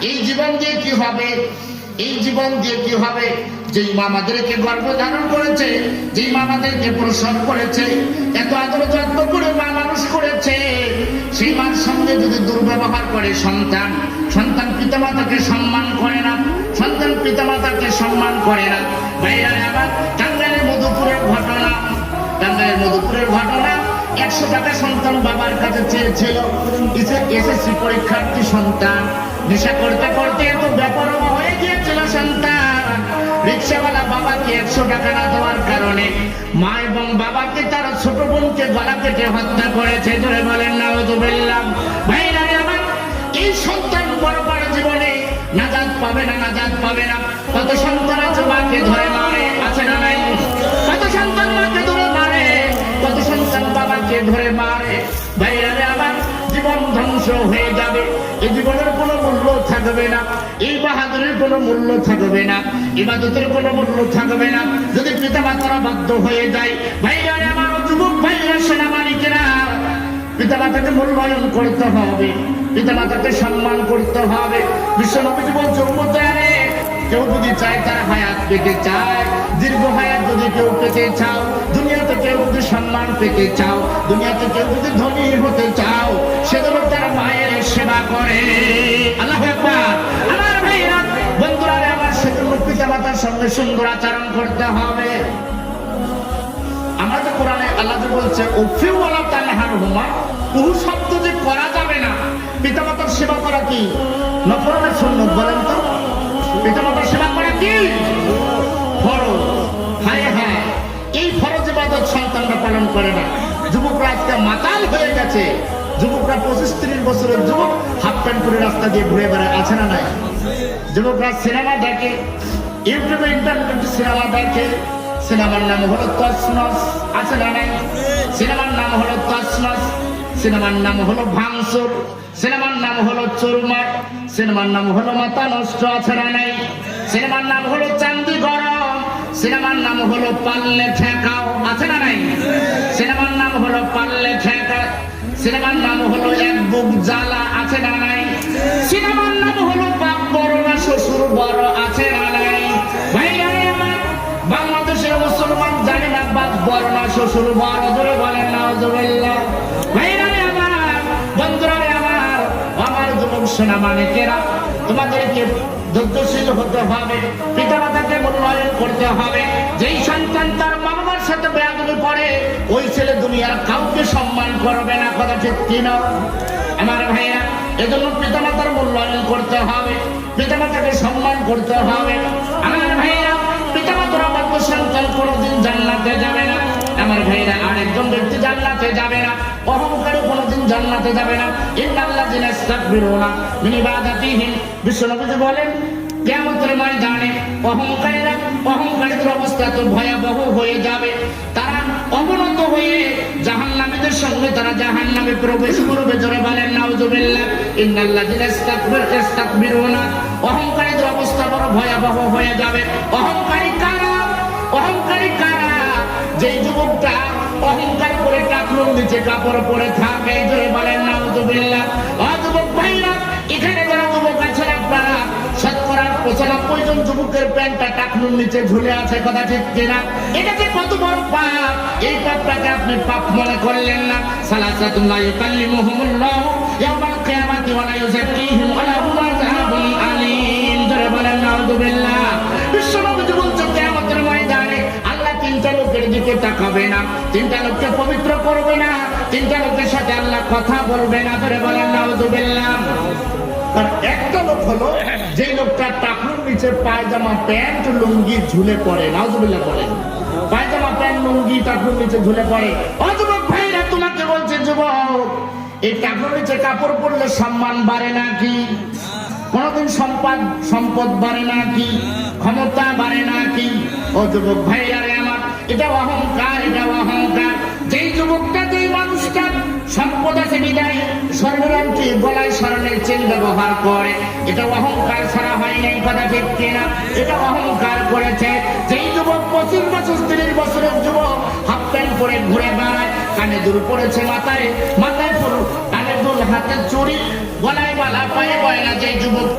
এই জীবন দিয়ে কি হবে? এই জীবন দিয়ে কি হবে? যেই মা আমাদেরকে গর্ভধারণ করেছে, যেই মা আমাদেরকে প্রসব করেছে, এত আদর যত্ন করে মা মানুষ করেছে, সেই মার সঙ্গে যদি দুর্ব্যবহার করে সন্তান, সন্তান পিতামাতাকে সম্মান করে না, সন্তান পিতামাতাকে সম্মান করে না। ভাইরা আবার টাঙ্গাইলের মধুপুরের ঘটনা, টাঙ্গাইলের মধুপুরের ঘটনা। 100 টাকা সন্তান বাবার কাছে চেয়েছিল। এসএসসি পরীক্ষার্থী সন্তান, নেশা করতে করতে এত বেপরোয়া হয়ে গিয়েছিল সন্তান। রিক্সাওয়ালা বাবাকে 100 টাকা না দেওয়ার কারণে মা এবং বাবাকে তার ছোট বোনকে গলা কেটে হত্যা করেছে। ধরে বলেন নাউযুবিল্লাহ। ভাইরা আমার, এই সন্তান বড় বড় জীবনে নাজাত পাবে না, নাজাত পাবে না। কত সন্তান আছে মাকে ধরে মারে, আছে না নাই? কত সন্তান মাকে ধরে মারে, কত সন্তান বাবাকে ধরে মারে। ভাইরা আমার, জীবন ধ্বংস হয়ে যাবে। এই জীবনের কোনো মূল্য থাকবে না, এই বাহাদুরের কোনো মূল্য থাকবে না, ইবাদতের কোনো মূল্য থাকবে না যদি পিতামাতারা বাধ্য হয়ে যায়। ভাইরা আমার, যুবক ভাইরা, সেনাবাহিনীরা, পিতামাতাকে মূল্যায়ন করতে হবে, পিতামাতাকে সম্মান করতে হবে। বিশ্বনবী বলছে, উম্মতে, কেউ যদি চায় তার হায়াত পেতে চায়, দীর্ঘ হায়াত যদি কেউ পেতে চাও, দুনিয়াতে কেউ যদি সম্মান পেতে চাও, দুনিয়াতে কেউ যদি ধনী হতে চাও, সেগুলো তার মায়ের সেবা করে। আল্লাহু আকবার। আমার ভাইরা, বন্ধুরা আমার, সেজন্য পিতামাতার সঙ্গে সুন্দর আচরণ করতে হবে। আমরা তো কোরআনে আল্লাহ যে বলছে, উফি ওয়ালা তানহারহুমা, উহু শব্দ যে করা যাবে না। পিতামাতার সেবা করা কি নফল না সুন্নাত বলেন তো? পিতামাতার সেবা করা কি ফরজ? হায় হায়, এই ফরজ ইবাদত সন্তানরা পালন করে না। যুবকরা আজকে মাতাল হয়ে গেছে। যুবকরা 25-30 বছরের যুবক হাফ প্যান্ট পরে রাস্তা দিয়ে ঘুরে বেড়ায়, আছে না নাই? যুবকরা সিনেমা দেখে, ইউটিউবে ইন্টারনেটে সিনেমা দেখে। সিনেমার নাম হলো তছনছ, আছে না নাই? সিনেমার নাম হলো তছনছ, সিনেমার নাম হলো ভাঙচুর, সিনেমার নাম হলো চুরমার, সিনেমার নাম হলো মাথা নষ্ট, আছে না নাই? সিনেমার নাম হলো চান্দি গরম, সিনেমার নাম হলো পাল্লে ঠেকাও, আছে না নাই? সিনেমার নাম হলো পাল্লে ঠেকা, সিনেমার নাম হলো এক বুক জ্বালা, আছে না নাই? সিনেমার নাম হলো বাপ বড় না শ্বশুর বড়, আছে না নাই? ভাইরা আমার, বাংলাদেশের মুসলমান জানে না বাপ বড় না শ্বশুর বড়। ধরে বলেন নাউযুবিল্লাহ। ভাইরা আমার, বন্ধুরা আমার, আমার যুবক সেনাবাহিনীরা, তোমাদেরকে ধৈর্যশীল হতে হবে, পিতামাতাকে মূল্যায়ন করতে হবে। যেই সন্তান তার মা বাবার সাথে বেয়াদবি করে, ওই ছেলে দুনিয়ার কাউকে সম্মান করবে না। কথা ঠিক কিনা আমার ভাইরা? এজন্য পিতামাতার মূল্যায়ন করতে হবে, পিতামাতাকে সম্মান করতে হবে। আমার ভাইরা, পিতামাতার অবাধ্য সন্তান কোনোদিন জান্নাতে যাবে না। আমার ভাইরা, আরেকজন ব্যক্তি জান্নাতে যাবে না, অহংকারী কোনোদিন জান্নাতে যাবে না। ইন্নাল্লাযিনা ইস্তাকবিরুনা মিন ইবাদাতিহিম, বিশ্বনবী বলেন, কিয়ামতের ময়দানে অহংকারীদের অবস্থা তো ভয়াবহ হয়ে যাবে। তারা অবনত হয়ে জাহান্নামীদের সঙ্গে তারা জাহান্নামে প্রবেশ করবে। জোরে বলেন নাউযুবিল্লাহ। ইন্নাল্লাযিনা ইস্তাকবিরুনা, অহংকারীদের অবস্থা বড় ভয়াবহ হয়ে যাবে। অহংকারী কারা? অহংকারী কারা? যেই যুবকটা অহংকার করে টাকলুর নিচে কাপড় পরে থাকে। জোরে বলেন নাউযুবিল্লাহ। যুবক ভাইরা, এখানে যারা যুবক আছেন আপনারা, শতকরা 95 জন যুবকের প্যান্টটা টাকলুর নিচে ঝুলে আছে। কথা ঠিক কিনা? এটা যে কত বড় পাপ, এই পাপটাকে আপনি পাপ মনে করলেন না। সালাসাতুন লা ইউকাল্লিমুহুমুল্লাহু ইয়াওমাল কিয়ামাতি ওয়া লা ইউযাক্কিহিম ওয়া লাহুম আযাবুন আলীম। জোরে বলেন নাউযুবিল্লাহ। বিশ্বনবী বলছেন, কিয়ামতের ময়দানে আল্লাহ 3টা লোকের দিকে তাকাবে না, 3টা লোককে পবিত্র করবে না, 3টা লোকের সাথে আল্লাহ কথা বলবে না। ধরে বলেন নাউযুবিল্লাহ। আর একটা লোক হলো যে লোকটা টাকলুর নিচে পায়জামা প্যান্ট লুঙ্গি ঝুলে পড়ে। নাউযুবিল্লাহ বলেন। পায়জামা প্যান্ট লুঙ্গি টাকলুর নিচে ঝুলে পড়ে। যুবক ভাইরা, তোমাকে বলছে যুবক, এই টাকলুর নিচে কাপড় পরলে সম্মান বাড়ে নাকি? কোনদিন সম্পদ বাড়ে নাকি? ক্ষমতা বাড়ে নাকি? ও যুবক ভাইরা আমার, এটা অহংকার, এটা অহংকার। যেই যুবকটা, যেই মানুষটা সম্পদ আছে বিদায় স্বর্ণের আংটি, গলায় স্বর্ণের চেন ব্যবহার করে, এটা অহংকার ছাড়া হয় নাই। কথা ঠিক কিনা? এটা অহংকার করেছে। যেই যুবক 25 বছর 30 বছরের যুবক হাফ প্যান্ট পরে ঘুরে বেড়ায়, কানে দুল পড়েছে, মাথায় ফুল, কানে দুল, হাতে চুড়ি, গলায় বালা, পায়ে গয়না, যেই যুবক